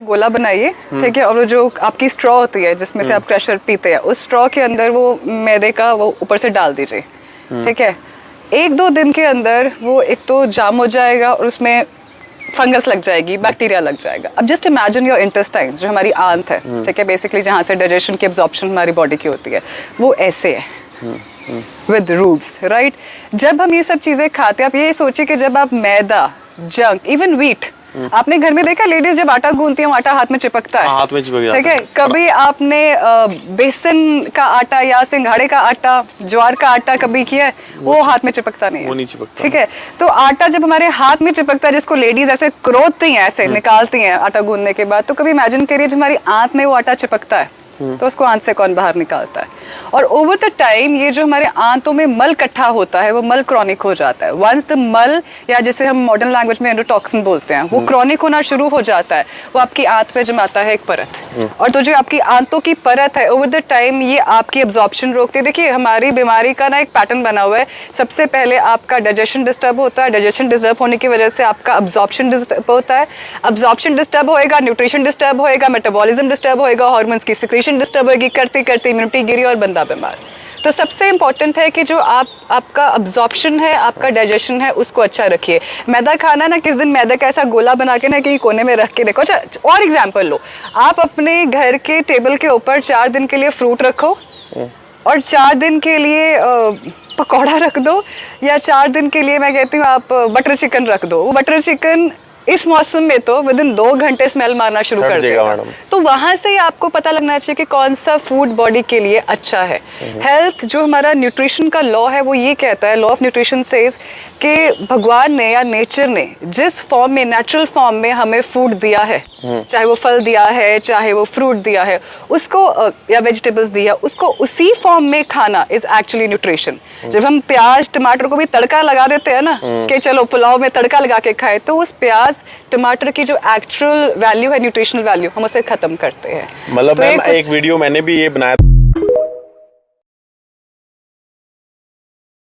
गोला बनाइए, ठीक है, और वो जो आपकी स्ट्रॉ होती है जिसमें से आप क्रशर पीते हैं, उस स्ट्रॉ के अंदर वो मैदे का वो ऊपर से डाल दीजिए, ठीक है। 1-2 दिन के अंदर वो एक तो जाम हो जाएगा और उसमें फंगस लग जाएगी, बैक्टीरिया लग जाएगा। अब जस्ट इमेजिन योर इंटेस्टाइन, जो हमारी आंत है, ठीक है, बेसिकली जहाँ से डाइजेशन की एब्जॉर्प्शन हमारी बॉडी की होती है, वो ऐसे है विद रूट्स, राइट। जब हम ये सब चीजें खाते हैं, आप ये सोचिए कि जब आप मैदा, जंक, इवन व्हीट, आपने घर में देखा लेडीज जब आटा गूंथती है, आटा हाथ में चिपकता है, हाथ में चिपक जाता है, ठीक है। कभी आपने बेसन का आटा या सिंघाड़े का आटा, ज्वार का आटा कभी किया है? वो हाथ में चिपकता नहीं है, वो नहीं चिपकता, ठीक है। तो आटा जब हमारे हाथ में चिपकता है, जिसको लेडीज ऐसे क्रोधती हैं, ऐसे निकालती हैं आटा गूंदने के बाद, तो कभी इमेजिन करिए जब हमारी आंत में वो आटा चिपकता है, तो उसको आंत से कौन बाहर निकालता है? और ओवर द टाइम ये जो हमारे आंतों में मल इकट्ठा होता है, वो मल क्रॉनिक हो जाता है। वंस द मल, या जिसे हम मॉडर्न लैंग्वेज में एंडोटॉक्सिन बोलते हैं, वो क्रॉनिक होना शुरू हो जाता है, वो आपकी आंत पे जमाता है एक परत, और तो जो आपकी आंतों की परत है, ओवर द टाइम ये आपकी एब्जॉर्प्शन रोकती है। देखिए हमारी बीमारी का ना एक पैटर्न बना हुआ है। सबसे पहले आपका डाइजेशन डिस्टर्ब होता है, डाइजेशन डिस्टर्ब होने की वजह से आपका अब्जॉर्प्शन डिस्टर्ब होता है, अब्जॉर्प्शन डिस्टर्ब होएगा, न्यूट्रिशन डिस्टर्ब होएगा, मेटाबॉलिज्म डिस्टर्ब होएगा, हार्मोन्स की सिक्रीशन डिस्टर्ब होएगी, करते करते इम्यूनिटी गिरी और बंदा बीमार। तो सबसे इंपॉर्टेंट है कि जो आपका अब्जॉर्प्शन है, आपका डाइजेशन है, उसको अच्छा रखिए। मैदा खाना ना, किस दिन मैदा का ऐसा गोला बना के ना कहीं कोने में रख के रखो। अच्छा, और एग्जांपल लो, आप अपने घर के टेबल के ऊपर 4 दिन के लिए फ्रूट रखो, और 4 दिन के लिए पकौड़ा रख दो, या 4 दिन के लिए मैं कहती हूँ आप बटर चिकन रख दो। वो बटर चिकन इस मौसम में तो विदिन 2 घंटे स्मेल मारना शुरू कर देगा। तो वहां से ही आपको पता लगना चाहिए कि कौन सा फूड बॉडी के लिए अच्छा है। हेल्थ, जो हमारा न्यूट्रिशन का लॉ है, वो ये कहता है, लॉ ऑफ न्यूट्रिशन सेज कि भगवान ने या नेचर ने जिस फॉर्म में, नेचुरल फॉर्म में हमें फूड दिया है, चाहे वो फल दिया है, चाहे वो फ्रूट दिया है, उसको या वेजिटेबल्स दिया, उसको उसी फॉर्म में खाना इज एक्चुअली न्यूट्रिशन। जब हम प्याज टमाटर को भी तड़का लगा देते हैं ना, कि चलो पुलाव में तड़का लगा के खाए, तो उस प्याज टमाटर की जो एक्चुअल वैल्यू है, न्यूट्रिशनल वैल्यू, हम उसे खत्म करते हैं। मतलब तो एक वीडियो मैंने भी ये बनाया।